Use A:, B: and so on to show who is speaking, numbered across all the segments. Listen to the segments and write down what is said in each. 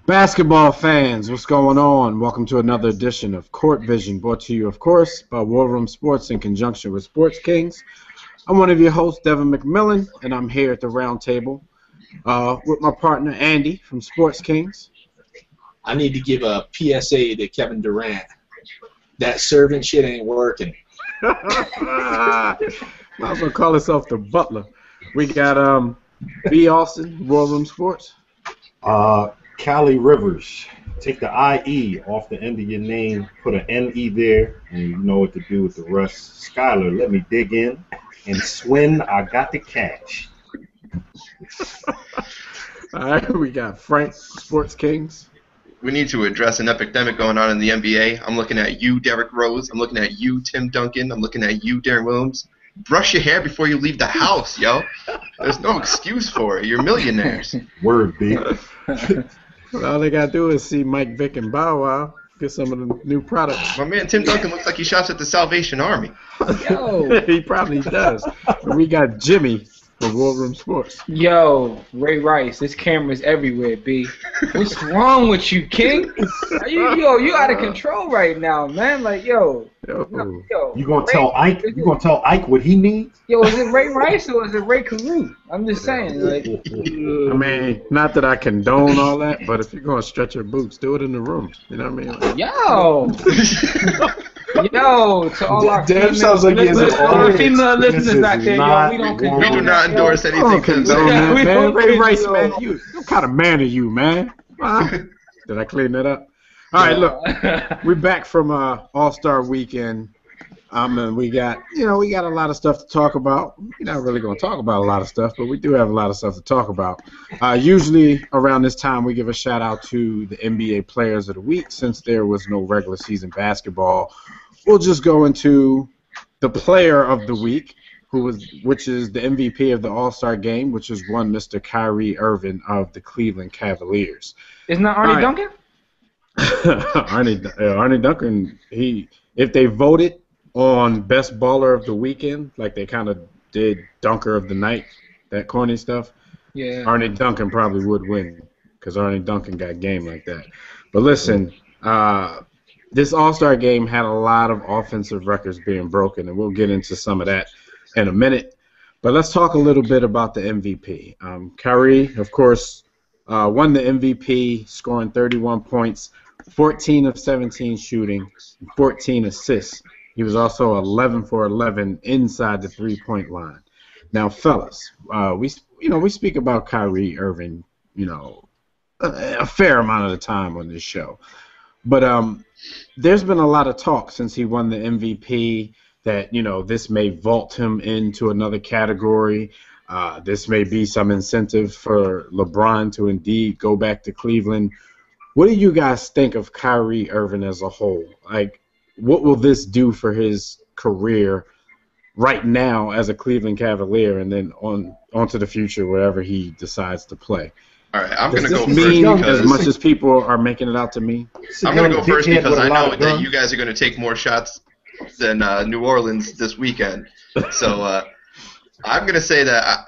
A: Basketball fans, what's going on? Welcome to another edition of Court Vision, brought to you, of course, by War Room Sports in conjunction with Sports Kings. I'm one of your hosts, Devin McMillan, and I'm here at the round table with my partner, Andy, from Sports Kings.
B: I need to give a PSA to Kevin Durant. That servant shit ain't working.
A: Might as well call himself the butler. We got B. Austin, War Room Sports.
C: Cali Rivers. Take the IE off the end of your name, put an NE there, and you know what to do with the rest. Skyler, let me dig in. And Swin, I got the cash.
A: All right, we got Frank, Sports Kings.
D: We need to address an epidemic going on in the NBA. I'm looking at you, Derrick Rose. I'm looking at you, Tim Duncan. I'm looking at you, Darren Williams. Brush your hair before you leave the house, yo. There's no excuse for it. You're millionaires.
C: Word, B.
A: All they got to do is see Mike Vick and Bow Wow get some of the new products.
D: My man Tim Duncan looks like he shops at the Salvation Army.
E: Yo.
A: He probably does. And we got Jimmy from War Room Sports.
E: Yo, Ray Rice, this camera's everywhere, B. What's wrong with you, King? You out of control right now, man. Like, yo.
C: You gonna tell Ike? You gonna tell Ike what he needs?
E: Yo, is it Ray Rice or is it Ray Carew? I'm just saying, like.
A: I mean, not that I condone all that, but if you're gonna stretch your boots, do it in the room. You know what I mean? Like,
E: Yo, to all our
C: Damn, sounds like he has an
E: our female listeners out there, yo, we don't condone.
D: We do not endorse anything.
A: don't condone that,
E: we
A: man.
E: don't
A: Ray Rice,
E: condone.
A: man. What kind of man are you, man? Huh? Did I clean that up? All right, look, we're back from All-Star Weekend. And we got a lot of stuff to talk about. We're not really going to talk about a lot of stuff, but we do have a lot of stuff to talk about. Usually around this time, we give a shout out to the NBA Players of the Week. Since there was no regular season basketball, we'll just go into the Player of the Week, which is the MVP of the All-Star Game, which is one Mr. Kyrie Irving of the Cleveland Cavaliers.
E: Isn't that Arnie Duncan?
A: Arnie Duncan. If they voted on best baller of the weekend, like they kind of did dunker of the night, that corny stuff,
E: yeah,
A: Arnie Duncan probably would win because Arnie Duncan got game like that. But listen, this All-Star game had a lot of offensive records being broken, and we'll get into some of that in a minute. But let's talk a little bit about the MVP. Kyrie, of course, won the MVP, scoring 31 points, 14 of 17 shooting, 14 assists. He was also 11 for 11 inside the three-point line. Now, fellas, we speak about Kyrie Irving, a fair amount of the time on this show. But there's been a lot of talk since he won the MVP that, this may vault him into another category. This may be some incentive for LeBron to indeed go back to Cleveland. What do you guys think of Kyrie Irving as a whole? Like, what will this do for his career right now as a Cleveland Cavalier and then on to the future wherever he decides to play?
D: All right, I'm going to go
A: first
D: because
A: as much as people are making it out to me.
D: I'm going to go first because I know that you guys are going to take more shots than New Orleans this weekend. So I'm going to say that,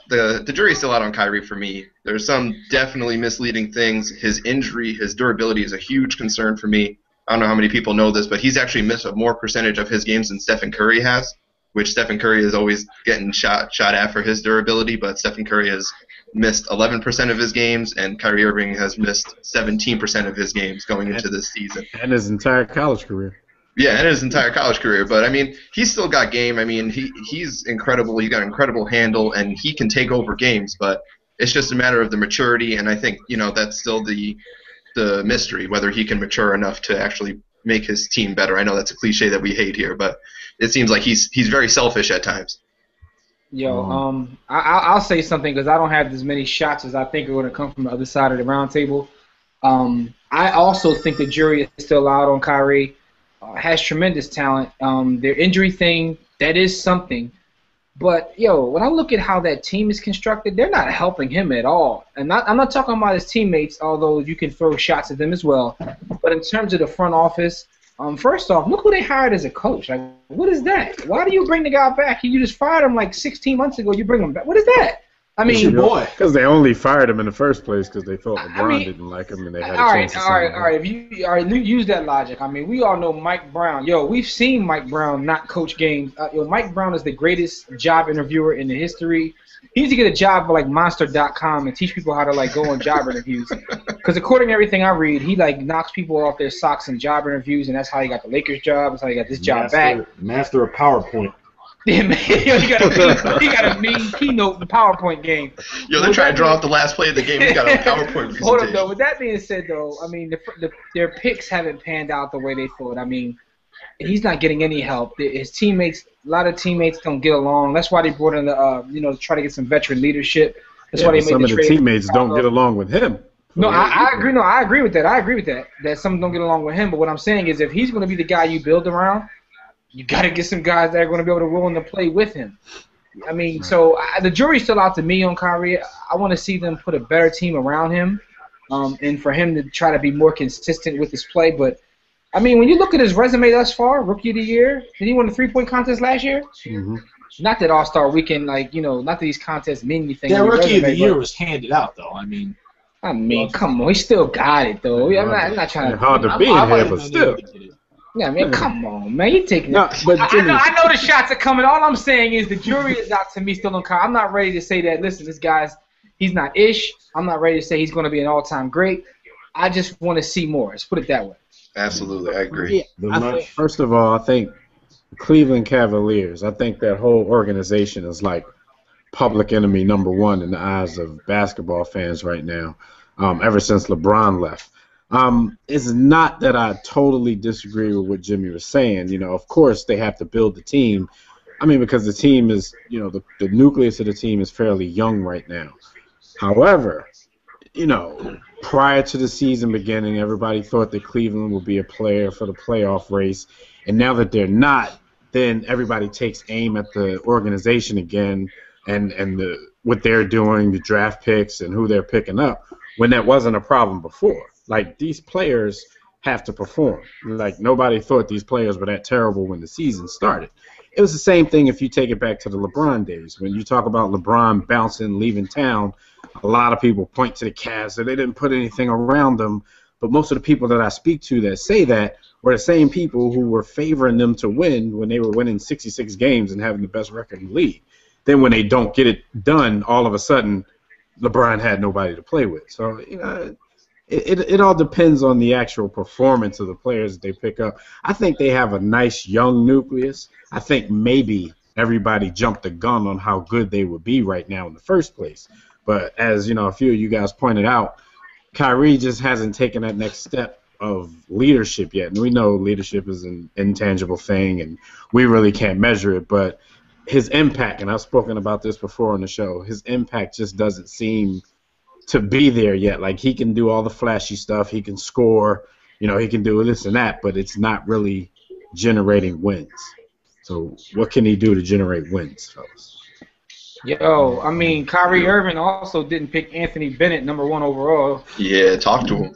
D: the jury's still out on Kyrie for me. There's some definitely misleading things. His injury, his durability is a huge concern for me. I don't know how many people know this, but he's actually missed a more percentage of his games than Stephen Curry has, which Stephen Curry is always getting shot at for his durability, but Stephen Curry has missed 11% of his games, and Kyrie Irving has missed 17% of his games going into this season.
A: And his entire college career.
D: Yeah, and his entire college career. But, he's still got game. He's incredible. He's got an incredible handle, and he can take over games, but it's just a matter of the maturity, and I think, that's still the mystery, whether he can mature enough to actually make his team better. I know that's a cliche that we hate here, but it seems like he's very selfish at times.
E: Yo, I'll say something because I don't have as many shots as I think are going to come from the other side of the round table. I also think the jury is still out on Kyrie. Has tremendous talent. Their injury thing, that is something. But, when I look at how that team is constructed, they're not helping him at all. And I'm not talking about his teammates, although you can throw shots at them as well. But in terms of the front office, first off, look who they hired as a coach. Like, what is that? Why do you bring the guy back? You just fired him like 16 months ago. You bring him back. What is that? I mean,
B: your boy.
A: Because they only fired him in the first place because they thought LeBron didn't like him and they had a chance to sign him.
E: All right. If you use that logic, I mean, we all know Mike Brown. Yo, we've seen Mike Brown not coach games. Mike Brown is the greatest job interviewer in the history. He needs to get a job for like Monster.com and teach people how to like go on job interviews. Because according to everything I read, he like knocks people off their socks in job interviews, and that's how he got the Lakers job. That's how he got this job back.
C: Master of PowerPoint.
E: Yeah, man. He got a mean keynote in the PowerPoint game.
D: Yo, they're trying to draw out the last play of the game. We got a PowerPoint presentation.
E: Hold up, though. With that being said, though, I mean, their picks haven't panned out the way they thought. I mean, he's not getting any help. His teammates, a lot of teammates don't get along. That's why they brought in the, try to get some veteran leadership. That's why they made
A: some
E: the
A: of
E: trade.
A: the teammates don't get along with him.
E: No, I agree. No, I agree with that. That some don't get along with him. But what I'm saying is, if he's going to be the guy you build around, you got to get some guys that are going to be able to willing to play with him. I mean, so the jury's still out to me on Kyrie. I want to see them put a better team around him, and for him to try to be more consistent with his play. But I mean, when you look at his resume thus far, Rookie of the Year, did he win the 3-point contest last year?
A: Mm-hmm.
E: Not that All-Star Weekend, not that these contests mean anything.
B: That Rookie of the Year was handed out, though. I mean,
E: come on, he still got it though. I'm not trying to.
A: Hard to be in here, but still.
E: Yeah, man, come on, man. You're taking
A: no, but Jimmy,
E: I know the shots are coming. All I'm saying is the jury is out to me still on Kyrie. I'm not ready to say that, listen, this guy's, he's not ish. I'm not ready to say he's going to be an all-time great. I just want to see more. Let's put it that way.
D: Absolutely, I agree.
A: Yeah, first of all, I think Cleveland Cavaliers, I think that whole organization is like public enemy number one in the eyes of basketball fans right now, ever since LeBron left. It's not that I totally disagree with what Jimmy was saying. Of course they have to build the team. I mean, because the team is, the nucleus of the team is fairly young right now. However, prior to the season beginning, everybody thought that Cleveland would be a player for the playoff race. And now that they're not, then everybody takes aim at the organization again and what they're doing, the draft picks and who they're picking up, when that wasn't a problem before. Like, these players have to perform. Like, nobody thought these players were that terrible when the season started. It was the same thing if you take it back to the LeBron days. When you talk about LeBron bouncing, leaving town, a lot of people point to the Cavs that they didn't put anything around them. But most of the people that I speak to that say that were the same people who were favoring them to win when they were winning 66 games and having the best record in the league. Then when they don't get it done, all of a sudden, LeBron had nobody to play with. So, it all depends on the actual performance of the players that they pick up. I think they have a nice young nucleus. I think maybe everybody jumped the gun on how good they would be right now in the first place. But as a few of you guys pointed out, Kyrie just hasn't taken that next step of leadership yet. And we know leadership is an intangible thing, and we really can't measure it. But his impact, and I've spoken about this before on the show, his impact just doesn't seem to be there yet. Like, he can do all the flashy stuff, he can score, he can do this and that, but it's not really generating wins. So what can he do to generate wins, fellas?
E: Yo, I mean, Kyrie Irving also didn't pick Anthony Bennett #1 overall.
D: Yeah, talk to him.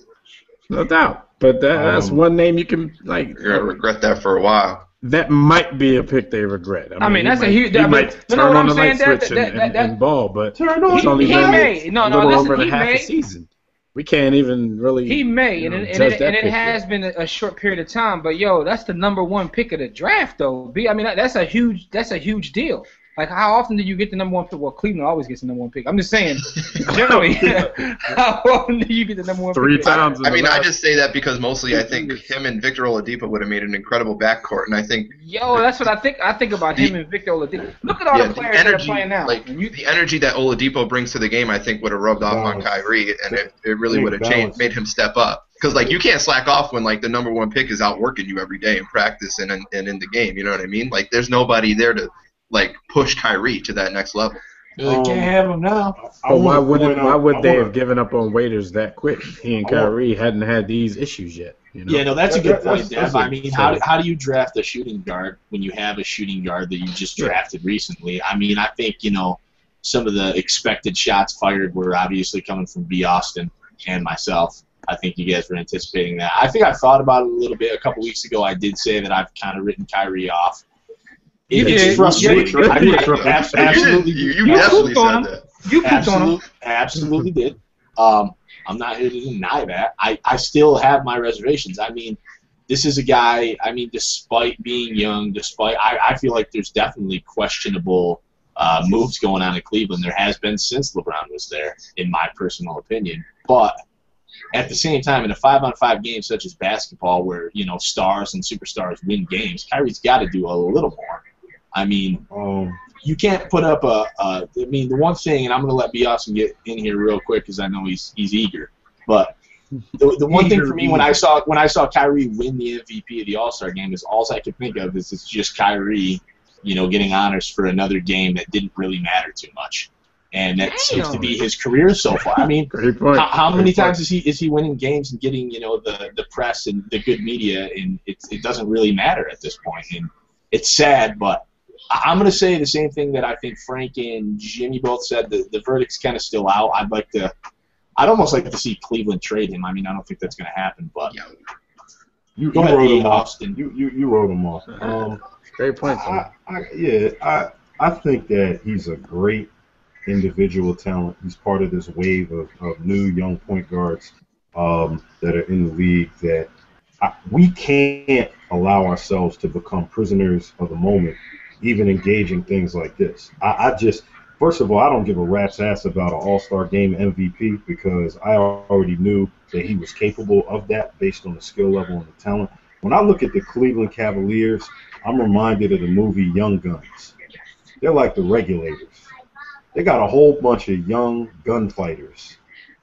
A: No doubt, but that's one name you can
D: You're gonna regret that for a while.
A: That might be a pick they regret.
E: I mean that's a huge.
A: He might turn on the light switch and ball, but it's only been a little over half a season. We can't even really.
E: He may, and it has been a short period of time. But yo, that's the #1 pick of the draft, though. I mean, that's a huge deal. Like, how often do you get the #1 pick? Well, Cleveland always gets the #1 pick. I'm just saying, generally, how often do you get the #1 pick?
A: 3 times.
D: I mean, I just say that because mostly I think him and Victor Oladipo would have made an incredible backcourt, and I think.
E: Yo, that's what I think. I think about him and Victor Oladipo. Look at all the players that are playing now.
D: Like, the energy that Oladipo brings to the game, I think would have rubbed off on Kyrie, and it really would have made him step up. Because, like, you can't slack off when, like, the #1 pick is out working you every day in practice and in the game. You know what I mean? Like, there's nobody there to, like, push Kyrie to that next level.
B: Can't have him now.
A: But why would they have given up on Waiters that quick? He and Kyrie hadn't had these issues yet.
B: Yeah, no, that's a good point, Dev. I mean, how do you draft a shooting guard when you have a shooting guard that you just drafted recently? I mean, I think, some of the expected shots fired were obviously coming from B. Austin and myself. I think you guys were anticipating that. I think I thought about it a little bit. A couple weeks ago, I did say that I've kind of written Kyrie off. It's frustrating.
D: You definitely said that.
E: You picked on him.
B: Absolutely did. I'm not here to deny that. I still have my reservations. I mean, this is a guy, I mean, despite being young, I feel like there's definitely questionable moves going on in Cleveland. There has been since LeBron was there, in my personal opinion. But at the same time, in a 5-on-5 game such as basketball where, you know, stars and superstars win games, Kyrie's got to do a little more. I mean, you can't put up I mean, the one thing, and I'm going to let B. Austin get in here real quick because I know he's eager, but the one thing for me when I saw Kyrie win the MVP of the All-Star game is all I could think of is it's just Kyrie, you know, getting honors for another game that didn't really matter too much. And that seems to be his career so far. I mean, how many times is he winning games and getting, you know, the press and the good media, and it doesn't really matter at this point. And it's sad, but I'm going to say the same thing that I think Frank and Jimmy both said. The verdict's kind of still out. I'd almost like to see Cleveland trade him. I mean, I don't think that's going to happen, but
C: you wrote him off.
B: Austin.
C: You wrote him off.
A: Great point.
C: I think that he's a great individual talent. He's part of this wave of new young point guards that are in the league that we can't allow ourselves to become prisoners of the moment, even engaging things like this. First of all, I don't give a rat's ass about an All-Star Game MVP because I already knew that he was capable of that based on the skill level and the talent. When I look at the Cleveland Cavaliers, I'm reminded of the movie Young Guns. They're like the Regulators. They got a whole bunch of young gunfighters,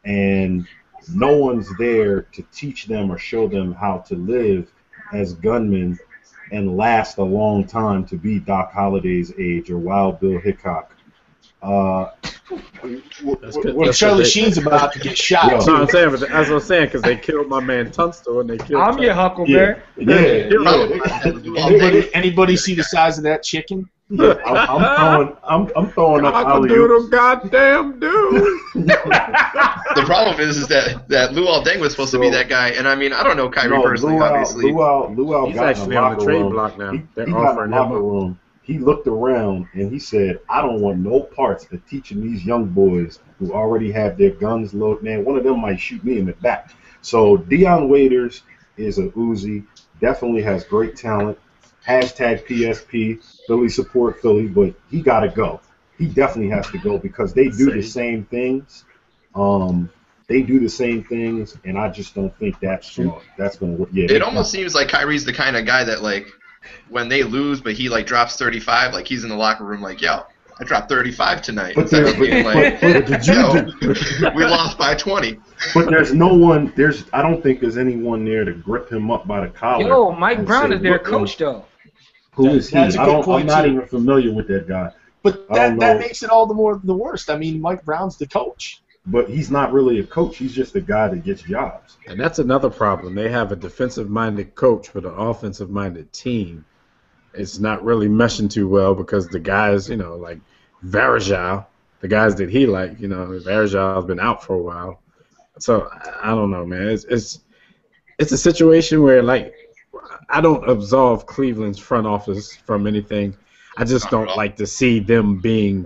C: and no one's there to teach them or show them how to live as gunmen and last a long time to be Doc Holliday's age or Wild Bill Hickok.
B: Charlie Sheen's about to get shot.
A: That's what I'm saying. But as I was saying, because they killed my man Tunstall and they killed.
E: I'm your Huckleberry.
B: Anybody see the size of that chicken?
C: Yeah, I'm throwing up
A: alley-oops. Goddamn dude.
D: The problem is that Luol Deng was supposed to be that guy, and I mean I don't know Kyrie personally, obviously.
C: Luol
A: he's
C: got
A: actually on the trade block now. They're
C: he got
A: offering
C: in the locker room. He looked around and he said, "I don't want no parts of teaching these young boys who already have their guns loaded. Man, one of them might shoot me in the back." So Dion Waiters is a Uzi. Definitely has great talent. Hashtag PSP. Philly support Philly, but he got to go. He definitely has to go because they do the same things. And I just don't think that's going to work. Yeah,
D: it almost seems like Kyrie's the kind of guy that, like, when they lose, but he, like, drops 35, like, he's in the locker room like, yo, I dropped 35 tonight. Instead of being like, we lost by 20.
C: But there's no one, I don't think there's anyone there to grip him up by the collar.
E: Yo, Mike Brown is their coach, though.
C: Who is he? I'm not even familiar with that guy.
B: But that makes it all the worst. I mean, Mike Brown's the coach.
C: But he's not really a coach. He's just a guy that gets jobs.
A: And that's another problem. They have a defensive-minded coach with an offensive-minded team. It's not really meshing too well because the guys, you know, like Varejao, the guys that he like, you know, Varejao's been out for a while. So I don't know, man. It's a situation where, like, I don't absolve Cleveland's front office from anything. I just don't like to see them being,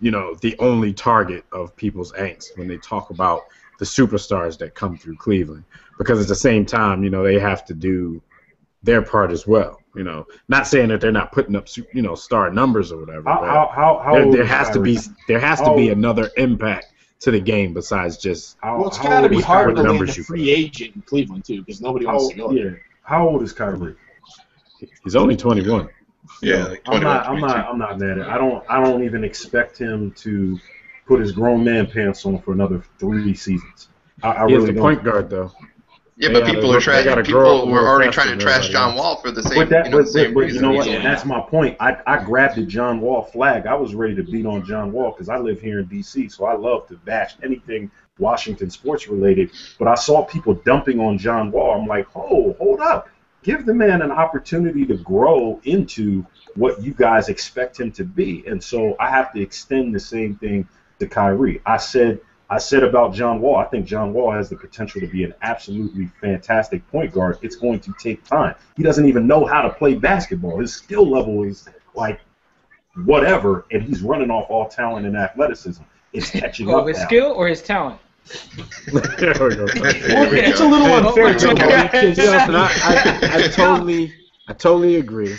A: you know, the only target of people's angst when they talk about the superstars that come through Cleveland. Because at the same time, you know, they have to do their part as well. You know, not saying that they're not putting up, you know, star numbers or whatever. There has to be another impact to the game besides just.
B: Well, it's got to be hard to land a free agent in Cleveland too, because nobody wants to go there.
C: How old is Kyrie?
A: He's only 21.
D: Yeah, like 21,
C: I'm not mad at it. I don't even expect him to put his grown man pants on for another 3 seasons. I
A: He's
C: really
A: the point guard though.
D: Yeah, but people are trying. People were already trying to trash John Wall for the same, same reason.
C: You know what? Yeah. That's my point. I grabbed the John Wall flag. I was ready to beat on John Wall because I live here in D.C., so I love to bash anything Washington sports related. But I saw people dumping on John Wall. I'm like, hold up. Give the man an opportunity to grow into what you guys expect him to be. And so I have to extend the same thing to Kyrie. I said about John Wall, I think John Wall has the potential to be an absolutely fantastic point guard. It's going to take time. He doesn't even know how to play basketball. His skill level is like whatever, and he's running off all talent and athleticism. It's catching
E: Well,
C: up
E: his
C: now.
E: skill or his talent?
A: There we go.
C: It's a little unfair to
A: I totally agree.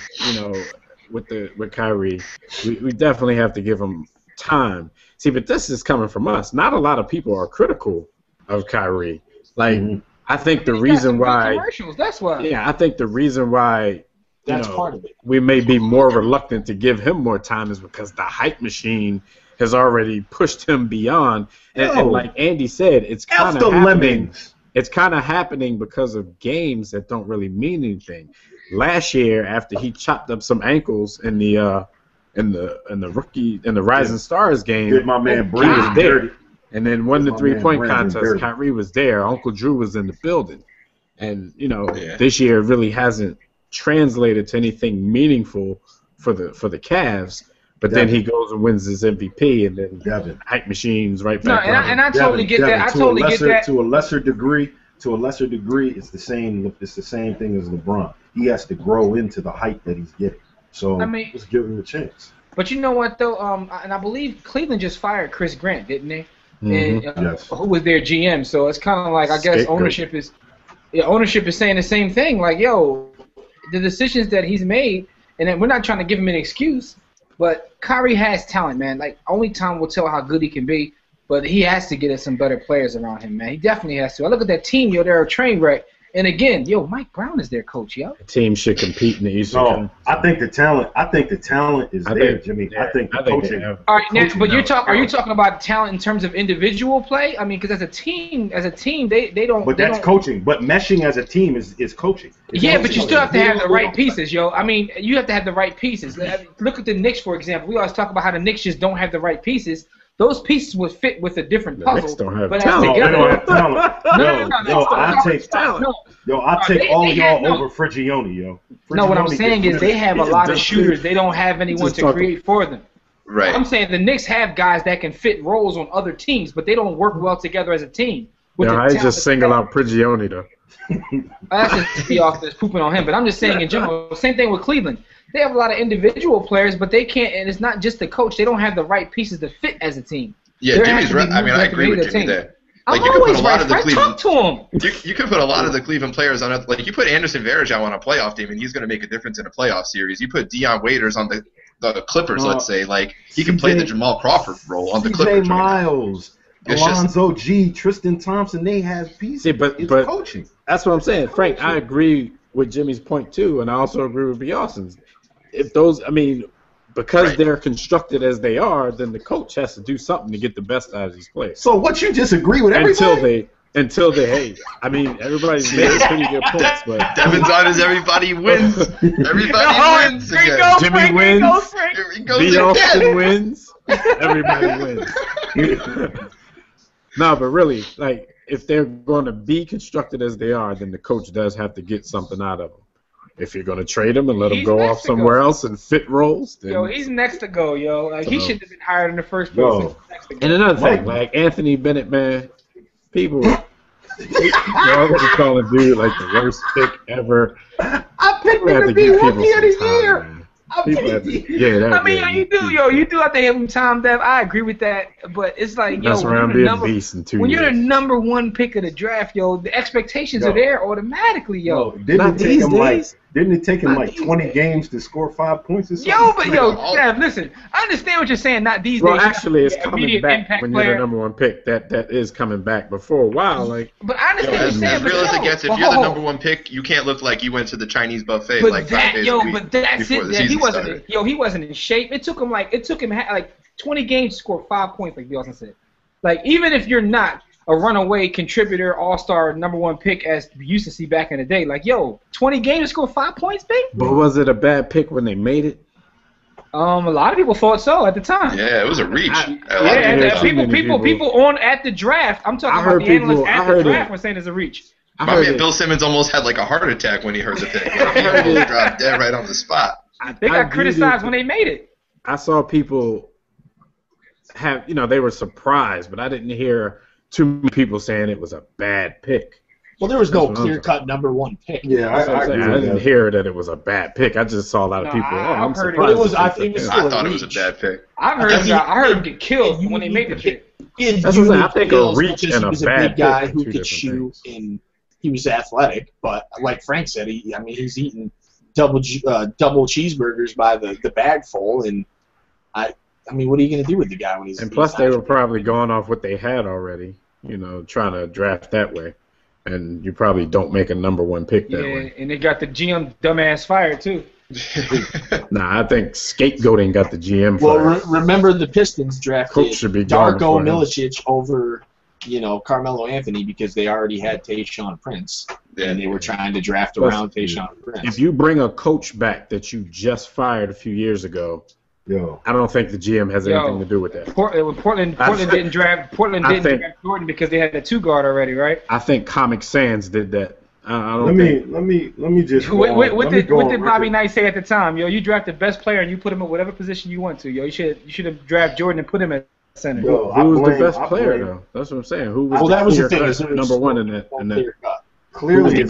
A: With Kyrie, we definitely have to give him time. See, but this is coming from us. Not a lot of people are critical of Kyrie. Like, I think the reason why.
E: Commercials. That's why.
A: Yeah, I think the reason why.
B: That's part of it.
A: We may be more reluctant to give him more time is because the hype machine has already pushed him beyond. And like Andy said, it's kind of happening. It's kind of happening because of games that don't really mean anything. Last year, after he chopped up some ankles in the Rising Stars game,
C: Did my man
A: he
C: Brandon
A: was there,
C: dirty.
A: and then won the
C: Did my man
A: 3-point
C: Brandon
A: contest.
C: dirty.
A: Kyrie was there. Uncle Drew was in the building, and this year it really hasn't translated to anything meaningful for the Cavs. But then he goes and wins his MVP, and then hype machines right back.
E: No, and I totally get that. I totally get that.
C: To a lesser degree, it's the same. It's the same thing as LeBron. He has to grow into the hype that he's getting. So let's give him a chance.
E: But you know what though? And I believe Cleveland just fired Chris Grant, didn't they?
C: Mm-hmm.
E: And
C: Yes.
E: who was their GM? So it's kind of like I guess ownership is saying the same thing. Like, yo, the decisions that he's made, and then we're not trying to give him an excuse. But Kyrie has talent, man. Like, only time will tell how good he can be. But he has to get us some better players around him, man. He definitely has to. I look at that team, yo, they're a train wreck. And again, yo, Mike Brown is their coach, yo.
A: The team should compete in the Eastern Conference.
C: I think the talent is there, Jimmy. I think the coaching.
E: All right, now, but are you talking about talent in terms of individual play? I mean, because as a team, they don't.
C: But that's coaching. But meshing as a team is coaching.
E: But you still have to have the right pieces, yo. I mean, you have to have the right pieces. Look at the Knicks, for example. We always talk about how the Knicks just don't have the right pieces. Those pieces would fit with a different puzzle.
A: The Knicks don't have
E: but
A: talent.
C: They don't have talent. I take all y'all over Frigioni, yo.
E: No, what I'm saying is they have a lot of shooters. They don't have anyone to create for them.
D: Right.
E: I'm saying the Knicks have guys that can fit roles on other teams, but they don't work well together as a team.
A: I just single out Prigioni, though.
E: That's just be off this pooping on him, but I'm just saying in general. Same thing with Cleveland. They have a lot of individual players, but they can't. And it's not just the coach. They don't have the right pieces to fit as a team.
D: Yeah, Jimmy's right. I mean, I agree with Jimmy there. Like, you could put a lot of the Cleveland.
E: Talk to him.
D: You could put a lot of the Cleveland players on it. Like, you put Anderson Varejao on a playoff team, and he's going to make a difference in a playoff series. You put Deion Waiters on the Clippers, let's say, like he can play the Jamal Crawford role on the Clippers.
C: Miles, Alonzo G, Tristan Thompson, they have pieces.
A: See, but
C: coaching.
A: That's what I'm saying, Frank. I agree with Jimmy's point too, and I also agree with Bjornson's. If those, because they're constructed as they are, then the coach has to do something to get the best out of these players.
C: So what, you disagree with everybody?
A: Until they hate. Everybody's making pretty good points, but
D: Devin's on his everybody wins. Everybody wins again.
A: Jimmy wins. Bjornson wins. Everybody wins. No, but really, like, if they're going to be constructed as they are, then the coach does have to get something out of them. If you're going to trade him and let him go off somewhere else and fit roles, then
E: he's next to go, yo. Like, he shouldn't have been hired in the first place.
A: And another thing, like Anthony Bennett, man, people they're already calling dude like the worst pick ever.
C: I picked him to be Rookie of the Year.
E: You do have to have him time, Dev. I agree with that, but it's like, yo, when you're the number one pick of the draft, yo, the expectations are there automatically, yo.
C: Didn't it take him like 20 games to score 5 points or something?
E: Dev, listen, I understand what you're saying. Not these days.
A: Well, actually, it's coming back when you're the number one pick. That is coming back. But for a while, like.
E: But I understand what you're saying.
D: As real as it gets, if you're the number one pick, you can't look like you went to the Chinese buffet like 5 days a week before the season started.
E: He wasn't in shape. It took him like 20 games to score 5 points, like Bjornson said. Like, even if you're not a runaway contributor, all-star, number one pick as we used to see back in the day, like, yo, 20 games to score 5 points, big?
A: But was it a bad pick when they made it?
E: A lot of people thought so at the time.
D: Yeah, it was a reach.
E: People on at the draft. I'm talking about the analysts at the draft were saying it's a reach.
D: My man Bill Simmons almost had like a heart attack when he heard the pick. He almost dropped dead right on the spot.
E: They got criticized when they made it.
A: I saw people they were surprised, but I didn't hear too many people saying it was a bad pick.
B: Well, there was no clear-cut number one pick.
C: Yeah,
A: I didn't hear that it was a bad pick. I just saw a lot of people. I'm surprised.
B: I thought it was a bad pick.
E: I heard him get killed when they made the pick.
A: That's what I'm saying. I think a reach and a
B: he was
A: bad
B: big guy
A: pick
B: who
A: are two
B: could
A: different
B: shoot,
A: things.
B: and he was athletic. But like Frank said, he's eating double cheeseburgers by the bag full, and I mean, what are you going to do with the guy when he's?
A: And plus, they were probably going off what they had already. Trying to draft that way, and you probably don't make a number one pick that way.
E: Yeah, and they got the GM dumbass fired too.
A: Nah, I think scapegoating got the GM
B: Well,
A: fired.
B: remember the Pistons drafted
A: Coach should be gone
B: Darko
A: before him.
B: Milicic over, Carmelo Anthony because they already had Tayshaun Prince, and they were trying to draft around Tayshaun Prince.
A: If you bring a coach back that you just fired a few years ago, I don't think the GM has anything to do with that.
E: Portland didn't draft Jordan because they had the 2 guard already, right?
A: I think Comic Sans did that.
C: Let me just.
E: What did Bobby Knight say at the time? Yo, you draft the best player and you put him at whatever position you want to. Yo, you should have drafted Jordan and put him at center.
A: Who was the best player though? That's what I'm saying. Who was the clear number one in that?
C: Clearly,
B: it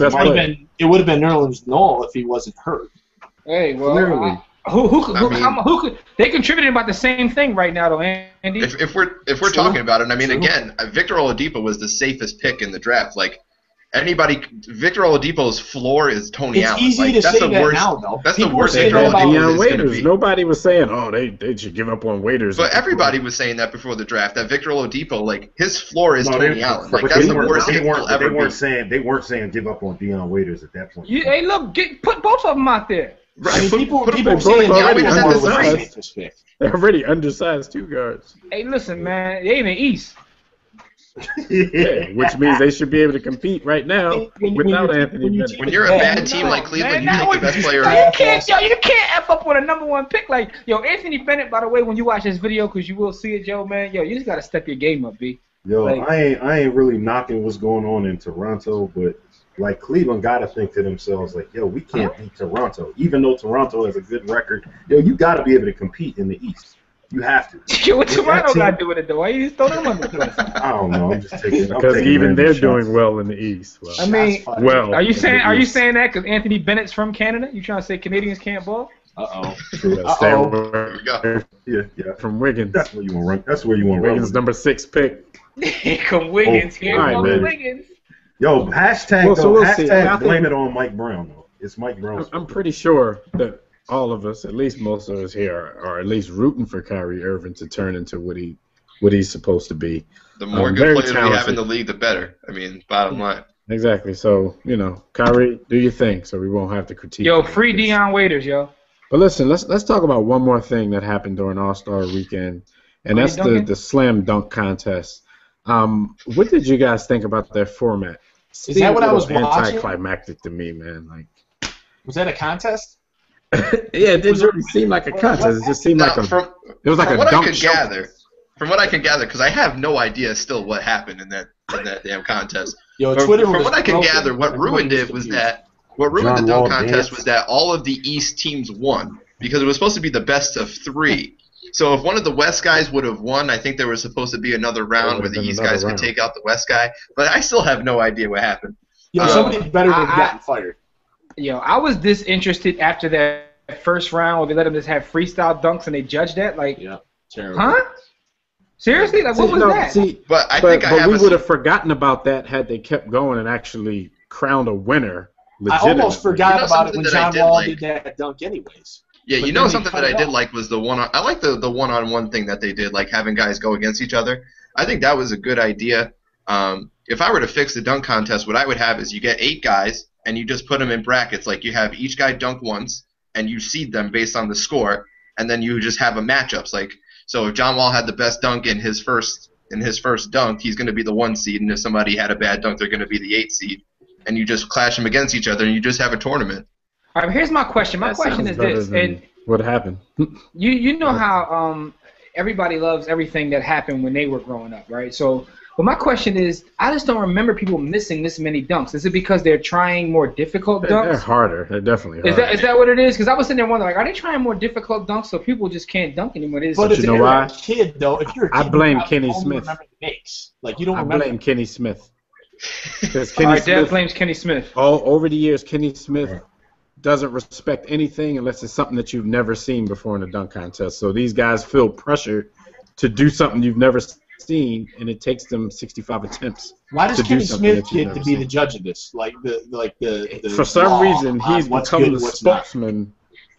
B: would have been Nerlens Noel if he wasn't hurt.
E: Hey, well, who could? They contributed about the same thing right now, though, Andy.
D: If we're talking about it, I mean, again, Victor Oladipo was the safest pick in the draft. Like Victor Oladipo's floor is Tony Allen.
B: It's easy to say that now, though.
D: That's the worst Victor Oladipo is going to be.
A: Nobody was saying, they should give up on Waiters.
D: But everybody was saying that before the draft. That Victor Oladipo, his floor is Tony Allen. Like that's the worst thing he'll ever be.
C: They weren't saying give up on Deion Waiters at that point.
E: Hey, look, put both of them out there.
D: Right.
B: I mean, people
A: both
B: saying
A: already
B: Deion Waiters was the
A: undersized.
B: safest pick.
A: They're already undersized 2 guards.
E: Hey, listen, man, they in the East.
A: Yeah, which means they should be able to compete right now without Anthony Bennett.
D: When you're a bad team like Cleveland, you take the best player.
E: You can't F up on a number 1 pick. Like, Anthony Bennett, by the way, when you watch this video, because you will see it, Joe, man, you just got to step your game up, B.
C: I ain't really knocking what's going on in Toronto, but like Cleveland got to think to themselves, like, we can't beat Toronto. Even though Toronto has a good record, you got to be able to compete in the East. You have to.
E: What Toronto got to do with it, though? Why you just throw them under the bus?
C: I don't know. I'm just taking.
A: Because even they're doing well in the East. Well,
E: I mean, are you saying that because Anthony Bennett's from Canada? You trying to say Canadians can't ball?
A: There we go.
C: Yeah.
A: From Wiggins.
C: That's where you want to run. That's where you want to run.
A: Wiggins, number 6 pick.
E: Here come Wiggins. Wiggins.
C: Yo, hashtag blame it on Mike Brown, though. It's Mike Brown.
A: I'm pretty sure that all of us, at least most of us here, are at least rooting for Kyrie Irving to turn into what he's supposed to be.
D: The more good players we have in the league, the better. I mean, bottom line.
A: Exactly. So, Kyrie, do your thing so we won't have to critique.
E: Yo, free Deion Waiters, yo.
A: But listen, let's talk about one more thing that happened during All-Star Weekend, and that's the slam dunk contest. What did you guys think about that format?
B: Is that what I was watching?
A: Anticlimactic to me, man.
B: Was that a contest?
A: Yeah, it didn't really seem like a contest. It just seemed like it was like a dunk show.
D: From what I can gather, because I have no idea still what happened in that damn contest.
B: Yo, Twitter
D: from what I can gather, what ruined it was that the dunk contest was that all of the East teams won because it was supposed to be the best of 3. So if one of the West guys would have won, I think there was supposed to be another round where the East guys could take out the West guy. But I still have no idea what happened.
B: Yo, somebody better have gotten fired.
E: Yo, I was disinterested after that first round where they let them just have freestyle dunks and they judged that. Like,
B: terrible.
E: Huh? Seriously? Like, what was that?
A: But we would have forgotten about that had they kept going and actually crowned a winner.
B: I almost forgot about it when John Wall did that dunk anyways.
D: Yeah, something that I did like was the one. I like the one-on-one thing that they did, like having guys go against each other. I think that was a good idea. If I were to fix the dunk contest, what I would have is you get 8 guys and you just put them in brackets. Like you have each guy dunk once and you seed them based on the score, and then you just have a matchups. Like so, if John Wall had the best dunk in his first dunk, he's going to be the 1 seed, and if somebody had a bad dunk, they're going to be the 8 seed, and you just clash them against each other, and you just have a tournament.
E: All right, here's my question. My question is this: and
A: what happened?
E: You know how everybody loves everything that happened when they were growing up, right? So, but my question is, I just don't remember people missing this many dunks. Is it because they're trying more difficult dunks?
A: They're harder. They're definitely harder.
E: Is that what it is? Because I was sitting there wondering, like, are they trying more difficult dunks so people just can't dunk anymore?
B: But
A: you know why?
B: If you're a kid,
A: I blame Kenny Smith.
B: Like you don't remember.
A: I blame Kenny Smith.
E: Dad blames Kenny Smith.
A: Over the years, Kenny Smith doesn't respect anything unless it's something that you've never seen before in a dunk contest. So these guys feel pressure to do something you've never seen, and it takes them 65 attempts.
B: Why does
A: to do
B: Kenny
A: something
B: Smith
A: that you've
B: get to
A: never
B: be
A: seen.
B: the judge of this? The
A: For some reason, he's
B: what's
A: become
B: good
A: the
B: and what's not.
A: spokesman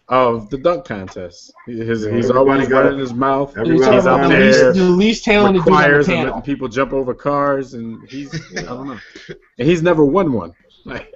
A: of the dunk contest. He's
C: everybody
A: always
C: got
A: running his mouth.
B: You're talking
A: He's
B: about
A: out
B: the
A: there
B: least talented dude on the
A: requires and
B: panel.
A: letting people jump over cars, and I don't know. And he's never won one. Like,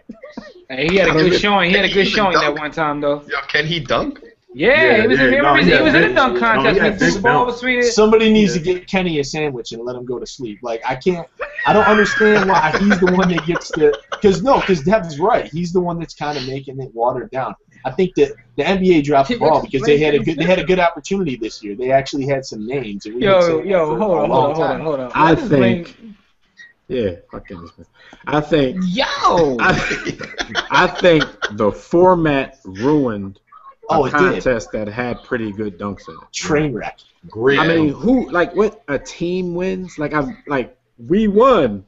E: Hey, he had a good showing. He had a good showing that one time, though.
D: Yo, can he dunk?
E: Yeah, he was in the dunk contest with the ball between it.
B: Somebody needs to get Kenny a sandwich and let him go to sleep. Like, I don't understand why he's the one that gets to, because Dev's right. He's the one that's kind of making it watered down. I think that the NBA dropped the ball because they had a good opportunity this year. They actually had some names. And
E: hold on.
A: I think. Yeah, fucking Smith. I think. I think the format ruined a contest that had pretty good dunks in it.
B: Train wreck.
C: Great.
A: I mean, what a team wins? We won.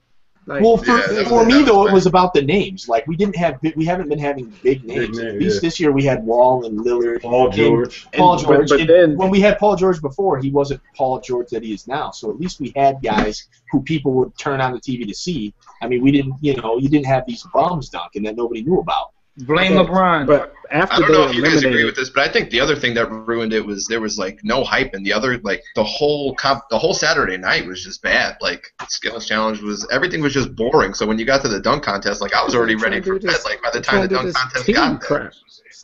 A: Like,
B: well, for me though, it was about the names. Like we haven't been having big names. At least this year we had Wall and Lillard,
C: Paul George.
A: But then
B: when we had Paul George before, he wasn't Paul George that he is now. So at least we had guys who people would turn on the TV to see. I mean, we didn't, you didn't have these bums dunking that nobody knew about.
E: Blame LeBron.
A: But after
D: I don't know if you guys
A: eliminated,
D: agree with this, but I think the other thing that ruined it was there was like no hype, and the other the whole Saturday night was just bad. Like skills challenge everything was just boring. So when you got to the dunk contest, like I was already ready for bed. Like by the time the dunk contest got there,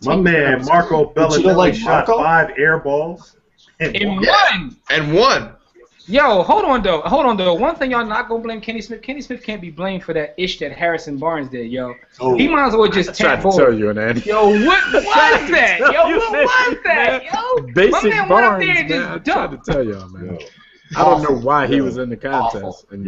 C: my man Marco Bellinelli shot 5 air balls
E: and won.
D: And won.
E: Yo, hold on though. One thing y'all not gonna blame Kenny Smith. Kenny Smith can't be blamed for that ish that Harrison Barnes did, yo. Oh. He might as well just tap forward.
A: Tell you, man.
E: Yo, what was that? Yo, what was that? Yo,
A: basic
E: my man
A: Barnes,
E: went up there and
A: man.
E: just
A: I
E: dunked.
A: tried to tell y'all, man. I don't know why he was in the contest. And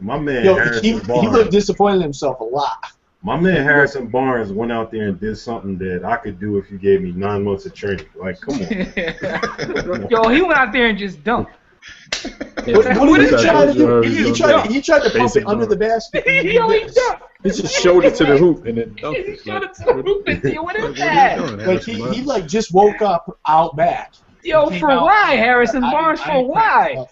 C: my man Harrison Barnes.
B: He looked disappointed in himself a lot.
C: My man Harrison Barnes went out there and did something that I could do if you gave me 9 months of training. Like, come on.
E: Yo, he went out there and just dunked.
B: What did he try to do? He tried to pump it under the basket.
A: He just showed it to the hoop and then dunked it.
E: He showed it to the hoop and said, what is that?
B: Like he just woke up out back.
E: Yo, for why, Harrison Barnes? For why?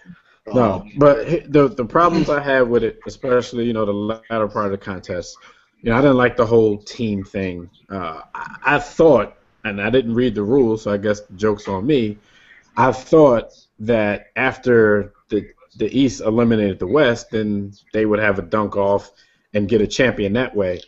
A: No, but the problems I had with it, especially the latter part of the contest, I didn't like the whole team thing. I thought, and I didn't read the rules, so I guess the joke's on me. I thought that after the East eliminated the West, then they would have a dunk off and get a champion that way.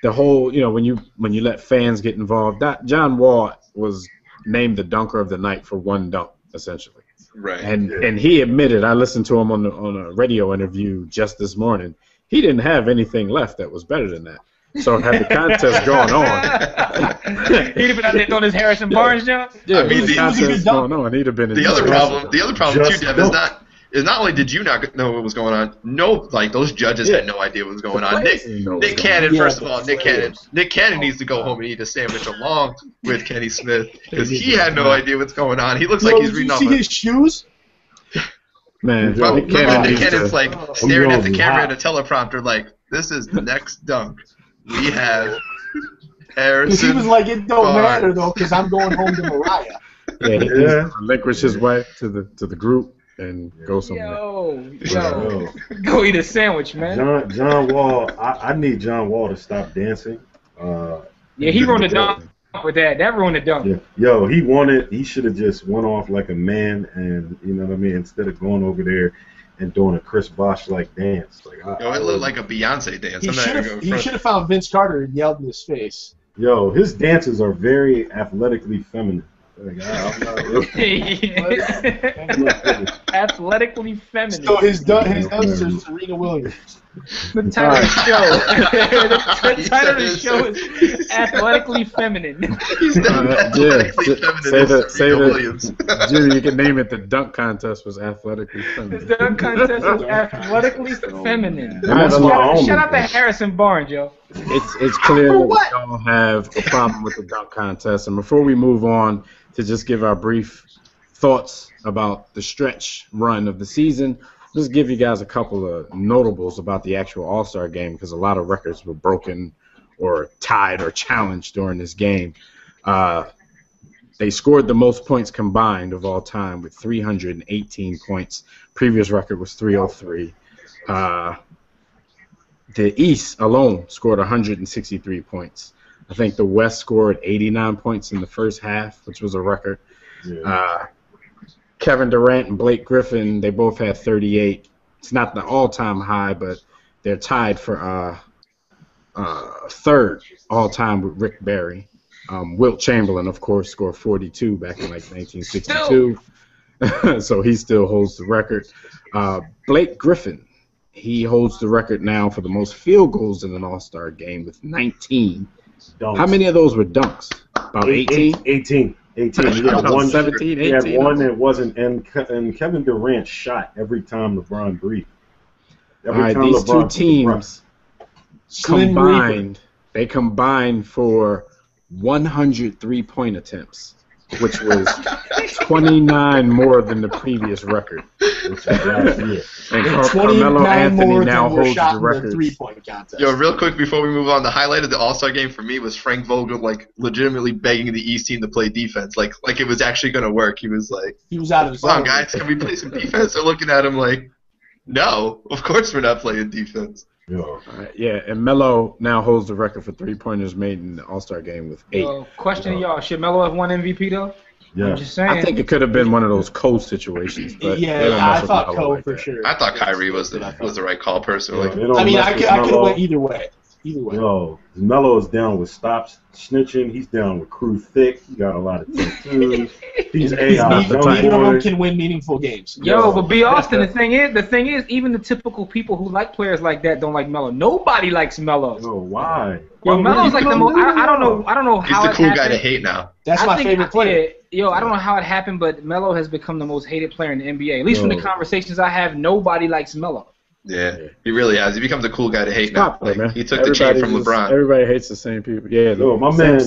A: The whole, when you let fans get involved, John Wall was named the dunker of the night for one dunk, essentially.
D: Right.
A: And he admitted, I listened to him on a radio interview just this morning, he didn't have anything left that was better than that. So had the contest gone on,
E: he'd have been out there throwing his Harrison Barnes jump.
A: Yeah,
D: I mean,
A: the contest going on, he'd have been.
D: The other problem too, Dev, is not only did you not know what was going on, those judges had no idea what was going on. Nick Cannon, first of all, Nick Cannon needs to go home and eat a sandwich along with Kenny Smith because he had no idea what's going on. He looks like he's reading off.
B: Did you see his shoes?
A: Man,
D: Nick Cannon's staring at the camera in a teleprompter like, this is the next dunk. We have Harrison.
B: He was like, it don't matter though, because I'm going home to Mariah.
A: Yeah, he relinquished his wife to the group and go somewhere.
E: Yo, go eat a sandwich, man.
C: John Wall, I need John Wall to stop dancing.
E: He ruined the dunk with that. That ruined the dunk.
C: Yeah. Yo, he wanted. He should have just went off like a man, and you know what I mean, instead of going over there and doing a Chris Bosh-like dance.
D: It looked like a Beyonce dance.
B: He should have found Vince Carter and yelled in his face.
C: Yo, his dances are very athletically feminine.
E: Athletically feminine.
B: So his dances are Serena Williams.
E: The title of the show is Athletically Feminine.
D: He's athletically feminine.
A: Say that. Jimmy, you can name it. The dunk contest was athletically feminine.
E: The dunk contest was athletically feminine.
C: Shout
E: out to Harrison Barnes, yo.
A: It's clear that we all have a problem with the dunk contest. And before we move on to just give our brief thoughts about the stretch run of the season, just give you guys a couple of notables about the actual All-Star game because a lot of records were broken or tied or challenged during this game. They scored the most points combined of all time with 318 points. Previous record was 303. The East alone scored 163 points. I think the West scored 89 points in the first half, which was a record. Yeah. Kevin Durant and Blake Griffin, they both had 38. It's not the all-time high, but they're tied for third all-time with Rick Barry. Wilt Chamberlain, of course, scored 42 back in like 1962. So he still holds the record. Blake Griffin, he holds the record now for the most field goals in an All-Star game with 19. Dunks. How many of those were dunks? About 18?
C: 18. He had one,
A: 17, 18.
C: He had one that wasn't, and Kevin Durant shot every time LeBron breathed.
A: All right, these two teams combined for 100 three-point attempts, which was 29 more than the previous record. Which was last year. And Carmelo Anthony now holds the record.
B: Three-point contest.
D: Yo, real quick before we move on, the highlight of the All-Star game for me was Frank Vogel like legitimately begging the East team to play defense, like it was actually going to work. He was like,
B: he was out of his
D: "Come on, guys, can we play some defense?" They're looking at him like, "No, of course we're not playing defense."
A: Yeah, and Melo now holds the record for three-pointers made in the All-Star game with 8.
E: Question y'all, should Melo have won MVP though?
C: Yeah.
E: I'm just saying.
A: I think it could have been one of those Cole situations. But
B: I thought Cole for sure.
D: I thought Kyrie was the right call personally.
B: I mean, I could have went either way.
C: No, Melo is down with stop snitching. He's down with crew thick. He got a lot of tattoos. He's AI.
B: Neither of them can win meaningful games.
E: But B. Austin, the thing is, even the typical people who like players like that don't like Melo. Nobody likes Melo.
C: Oh, why?
E: Yo, Melo's like the most. I don't know how.
D: He's the cool guy to hate now.
B: That's my favorite player.
E: I don't know how it happened, but Melo has become the most hated player in the NBA. At least from the conversations I have, nobody likes Melo.
D: Yeah, he really has. He becomes a cool guy to hate now. He took the chain from LeBron.
A: Everybody hates the same people. Yeah,
C: my man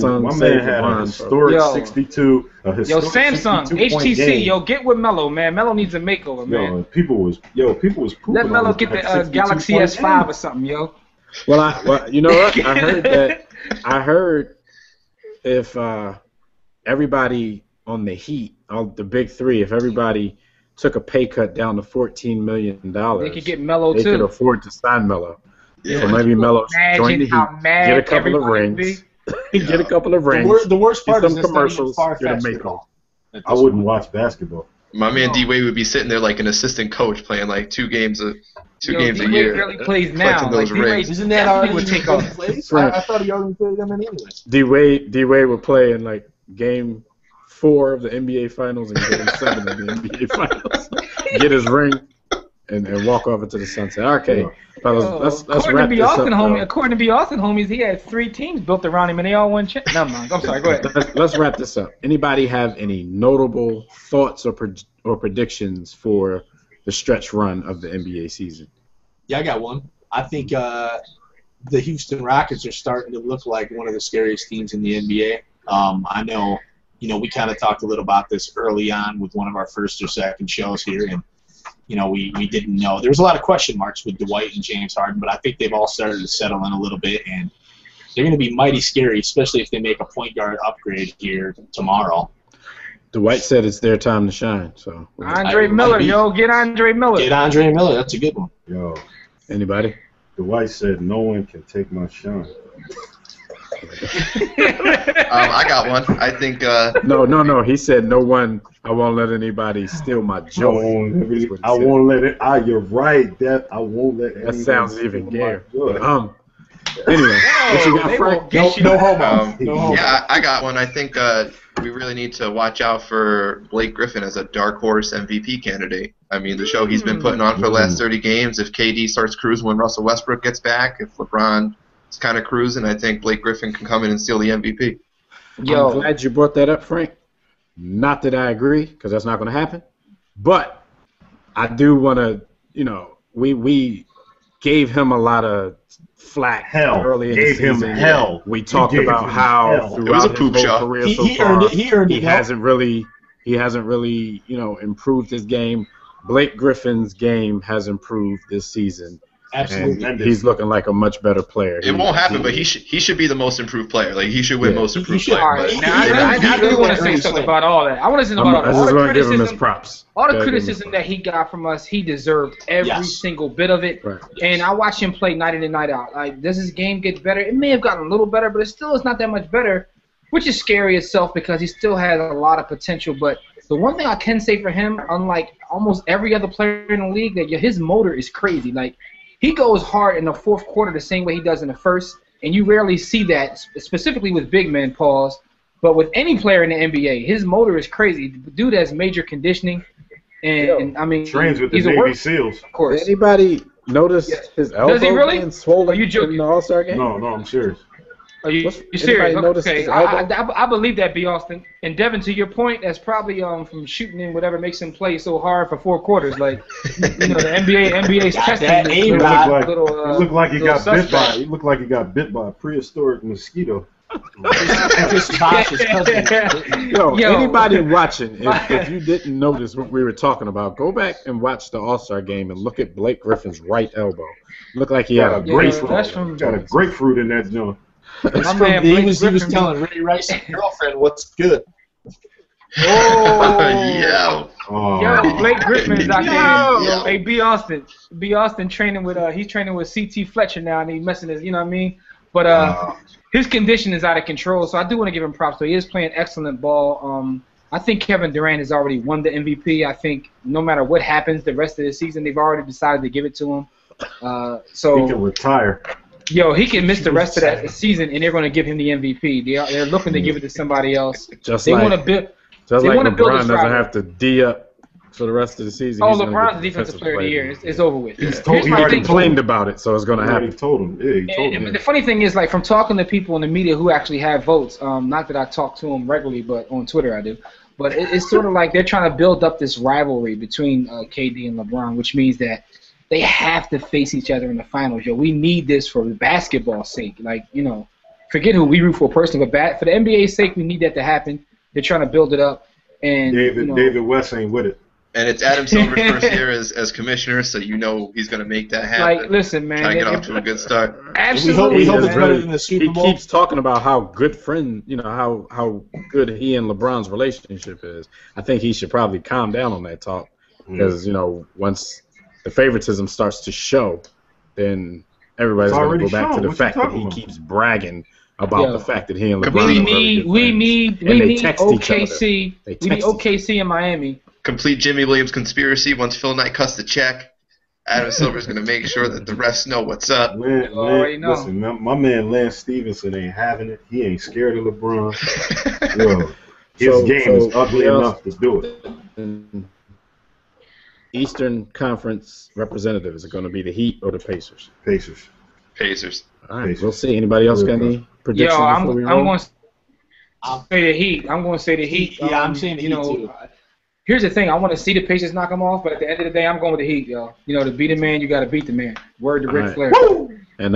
C: had a historic 62.
E: Samsung, HTC,
C: game.
E: get with Melo, man. Melo needs a makeover, man.
C: People was pooping.
E: Let Melo get the Galaxy S5 or something, yo.
A: Well, you know what? I heard if everybody on the Heat, the big three, if everybody took a pay cut down to $14 million,
E: they could get Melo too.
A: They could afford to sign Melo. Yeah. So maybe Melo join the Heat, get a couple of rings. Get a couple of rings.
B: The worst part is
A: commercials.
B: Get a makeover.
C: I wouldn't watch basketball.
D: My man D-Wade would be sitting there like an assistant coach playing like two games a year.
E: Barely plays now.
D: Those rings.
B: Isn't that how he would take off? I thought he already played them anyway.
A: D-Wade would play in like game 4 of the NBA Finals and game 7 of the NBA Finals. Get his ring and walk off into the sunset. Okay, fellas, let's wrap this up.
E: According to B. Austin, homies, he had 3 teams built around him and they all won. Never mind. I'm sorry. Go ahead.
A: Let's wrap this up. Anybody have any notable thoughts or predictions for the stretch run of the NBA season?
B: Yeah, I got one. I think the Houston Rockets are starting to look like one of the scariest teams in the NBA. I know. We kind of talked a little about this early on with one of our first or second shows here, and we didn't know. There was a lot of question marks with Dwight and James Harden, but I think they've all started to settle in a little bit, and they're going to be mighty scary, especially if they make a point guard upgrade here tomorrow.
A: Dwight said it's their time to shine. So
E: Andre Miller, get Andre Miller.
B: Get Andre Miller. That's a good one.
C: Yo,
A: anybody?
C: Dwight said no one can take my shine.
D: I got one. I think.
A: No. He said no one. I won't let anybody steal my joy.
C: I won't let it. You're right. I won't let.
A: That sounds even gayer. Anyway, what you got, Frank?
B: No homo.
D: Yeah, I got one. I think we really need to watch out for Blake Griffin as a dark horse MVP candidate. I mean, the show he's been putting on for the last 30 games. If KD starts cruising when Russell Westbrook gets back, if LeBron is kind of cruising, I think Blake Griffin can come in and steal the MVP.
A: I'm glad you brought that up, Frank. Not that I agree, because that's not going to happen. But I do want to, we gave him a lot of flack early in the season.
C: Hell.
A: We talked about how throughout his whole career so far, he hasn't really, improved his game. Blake Griffin's game has improved this season.
B: Absolutely.
A: And he's looking like a much better player.
D: It won't happen, but he should be the most improved player. Like he should win most improved player.
E: All right. Now, I do want to say something about all that. I want to say about all the criticism.
A: Props.
E: All the criticism that he got from us, he deserved every single bit of it.
A: Right.
E: And I watch him play night in and night out. Like, does his game get better? It may have gotten a little better, but it still is not that much better, which is scary itself because he still has a lot of potential. But the one thing I can say for him, unlike almost every other player in the league, that his motor is crazy. Like, he goes hard in the fourth quarter the same way he does in the first, and you rarely see that, specifically with big men, pause. But with any player in the NBA, his motor is crazy. The dude has major conditioning, and I mean,
C: trains with the Navy SEALs.
E: Of course.
A: Anybody notice his elbow being swollen in the All-Star game?
C: No, I'm serious.
E: Are you serious? Okay, I believe that, B. Austin. And Devin, to your point, that's probably from shooting in whatever makes him play so hard for 4 quarters. Like, the NBA's testing.
C: He looked like he got bit by. He looked like he got bit by a prehistoric mosquito.
A: Anybody watching, if you didn't notice what we were talking about, go back and watch the All-Star game and look at Blake Griffin's right elbow. Looked like he had a grapefruit.
C: Got a grapefruit in that joint.
B: He was telling Ray Rice's girlfriend what's good.
E: Yo, Blake Griffin is out there. Hey, B. Austin training with he's training with CT Fletcher now, and he's messing his, you know what I mean? But his condition is out of control, so I do want to give him props. So he is playing excellent ball. I think Kevin Durant has already won the MVP. I think no matter what happens the rest of the season, they've already decided to give it to him. So
C: he can retire.
E: Yo, he can miss the rest of that season, and they're going to give him the MVP. They're looking to give it to somebody else. They want to build.
A: Just like LeBron doesn't have to D up for the rest of the season.
E: LeBron's the defensive player of the year. It's over with.
A: He already complained about it, so it's going to happen.
C: He told him. Yeah, he told him.
E: The funny thing is, like, from talking to people in the media who actually have votes, not that I talk to them regularly, but on Twitter I do. But it's sort of like they're trying to build up this rivalry between KD and LeBron, which means that they have to face each other in the finals. Yo, we need this for the basketball's sake. Like, forget who we root for personally, but for the NBA's sake, we need that to happen. They're trying to build it up. And
C: David West ain't with it.
D: And it's Adam Silver's first year as commissioner, so he's going to make that happen.
E: Like, listen, man.
D: Try to get off to a good start.
E: Absolutely.
B: We hope it's better than the Super Bowl.
A: He keeps talking about how good how good he and LeBron's relationship is. I think he should probably calm down on that talk because, once the favoritism starts to show, then everybody's going to go back to the fact that he keeps bragging about the fact that he and LeBron
E: we need OKC. We need OKC in Miami.
D: Complete Jimmy Williams conspiracy. Once Phil Knight cuts the check, Adam Silver's going to make sure that the refs know what's up.
C: Listen, my man Lance Stevenson ain't having it. He ain't scared of LeBron. Yo, his game is ugly enough to do it.
A: Eastern Conference representative, is it going to be the Heat or the Pacers?
C: Pacers.
A: All right, we'll see. Anybody else got any predictions?
E: Yo, I'm going to say the Heat. I'm going to say the Heat.
B: Yeah, I'm saying the Heat too.
E: Here's the thing. I want to see the Pacers knock them off, but at the end of the day, I'm going with the Heat, yo. To beat a man, you got to beat the man. Word to Ric Flair.
A: And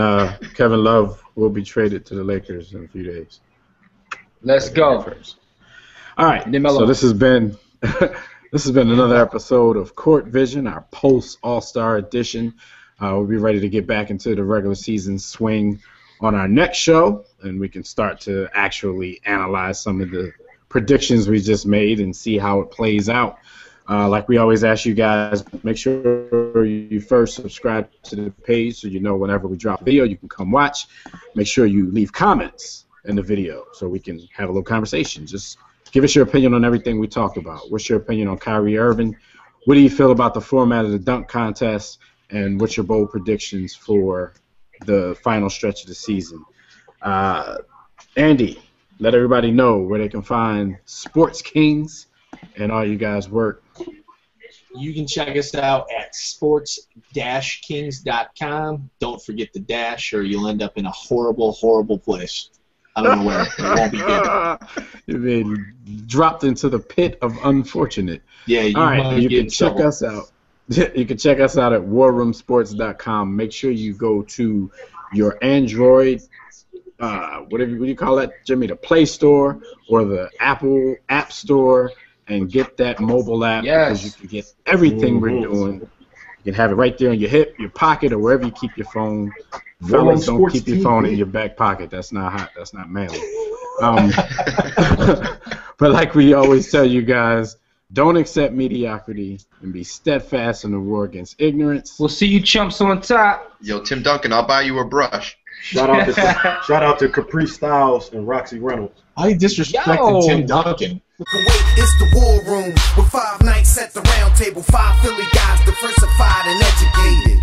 A: Kevin Love will be traded to the Lakers in a few days.
E: Let's go.
A: All right. So this has been another episode of Court Vision, our post All-Star edition. We'll be ready to get back into the regular season swing on our next show, and we can start to actually analyze some of the predictions we just made and see how it plays out. Like we always ask you guys, make sure you first subscribe to the page so you know whenever we drop a video, you can come watch. Make sure you leave comments in the video so we can have a little conversation. Just give us your opinion on everything we talked about. What's your opinion on Kyrie Irving? What do you feel about the format of the dunk contest? And what's your bold predictions for the final stretch of the season? Andy, let everybody know where they can find Sports Kings and all you guys' work.
B: You can check us out at sports-kings.com. Don't forget the dash, or you'll end up in a horrible, horrible place. I don't know where. It won't be good.
A: You've been dropped into the pit of unfortunate.
B: Yeah,
A: you can check us out. You can check us out at warroomsports.com. Make sure you go to your Android, what do you call that, Jimmy? The Play Store or the Apple App Store, and get that mobile app because you can get everything we're doing You can have it right there on your hip, your pocket, or wherever you keep your phone. Fellas, don't keep your phone in your back pocket. That's not hot. That's not manly. But like we always tell you guys, don't accept mediocrity and be steadfast in the war against ignorance.
E: We'll see you chumps on top.
D: Yo, Tim Duncan, I'll buy you a brush.
C: Shout out to Capri Styles and Roxy Reynolds.
B: I disrespected Tim Duncan.
F: Wait, it's the war room with 5 nights at the round table. 5 Philly guys diversified and educated.